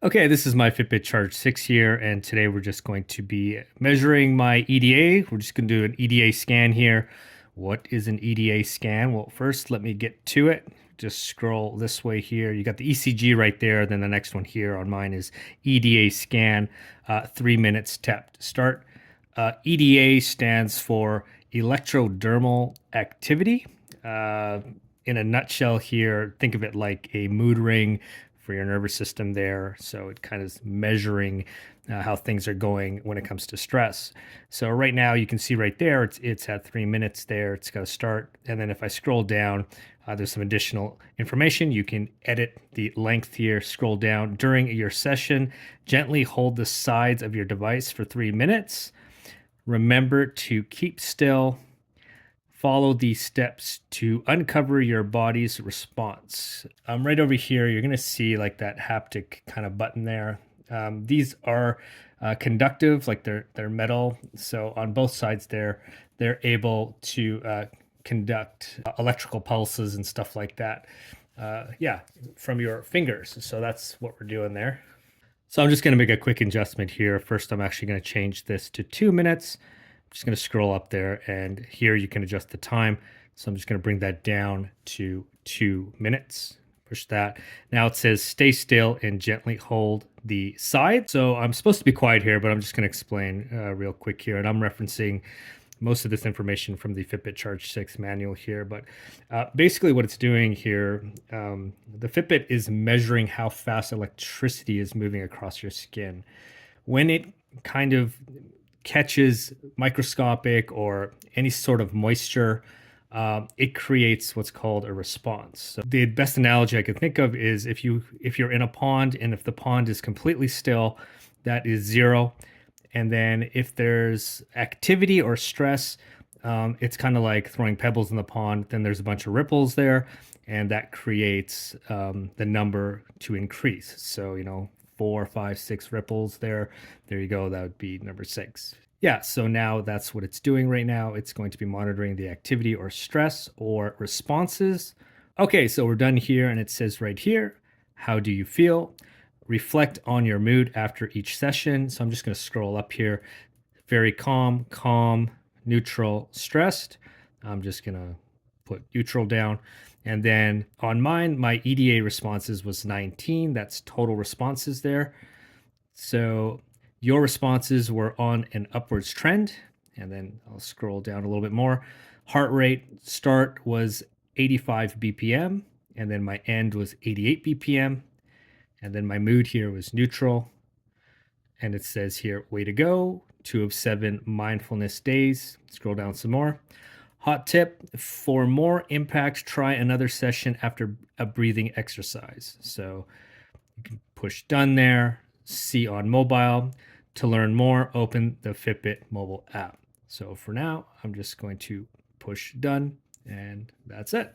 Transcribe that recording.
Okay, this is my Fitbit Charge 6 here, and today we're just going to be measuring my EDA. We're just going to do an EDA scan here. What is an EDA scan? Well, first let me get to it. Just scroll this way here. You got the ECG right there. Then the next one here on mine is EDA scan, 3 minutes tap to start. EDA stands for Electrodermal Activity. In a nutshell here, think of it like a mood ring for your nervous system there. So it kind of is measuring how things are going when it comes to stress. So right now you can see right there, it's at 3 minutes there. It's got to start. And then if I scroll down, there's some additional information. You can edit the length here, scroll down. During your session, gently hold the sides of your device for 3 minutes. Remember to keep still. Follow these steps to uncover your body's response. Right over here, you're going to see like that haptic kind of button there. These are conductive, like they're metal. So on both sides there, they're able to conduct electrical pulses and stuff like that. Yeah, from your fingers. So that's what we're doing there. So I'm just going to make a quick adjustment here. First, I'm actually going to change this to 2 minutes. I'm just going to scroll up there, and here you can adjust the time. So I'm just going to bring that down to 2 minutes. Push that. Now it says stay still and gently hold the side. So I'm supposed to be quiet here, but I'm just going to explain real quick here. And I'm referencing most of this information from the Fitbit Charge 6 manual here. But basically what it's doing here, the Fitbit is measuring how fast electricity is moving across your skin. When it kind of catches microscopic or any sort of moisture, it creates what's called a response. So the best analogy I could think of is if you're in a pond, and if the pond is completely still, that is 0. And then if there's activity or stress, it's kind of like throwing pebbles in the pond. Then there's a bunch of ripples there, and that creates the number to increase. So 4, 5, 6 ripples there. There you go. That would be number 6. Yeah, so now that's what it's doing right now. It's going to be monitoring the activity or stress or responses. Okay, so we're done here, and it says right here, how do you feel? Reflect on your mood after each session. So I'm just going to scroll up here. Very calm, neutral, stressed. I'm just going to put neutral down. And then on mine, my EDA responses was 19. That's total responses there. So your responses were on an upwards trend. And then I'll scroll down a little bit more. Heart rate start was 85 BPM. And then my end was 88 BPM. And then my mood here was neutral. And it says here, way to go, 2 of 7 mindfulness days. Scroll down some more. Hot tip, for more impact, try another session after a breathing exercise. So you can push done there, see on mobile. To learn more, open the Fitbit mobile app. So for now, I'm just going to push done, and that's it.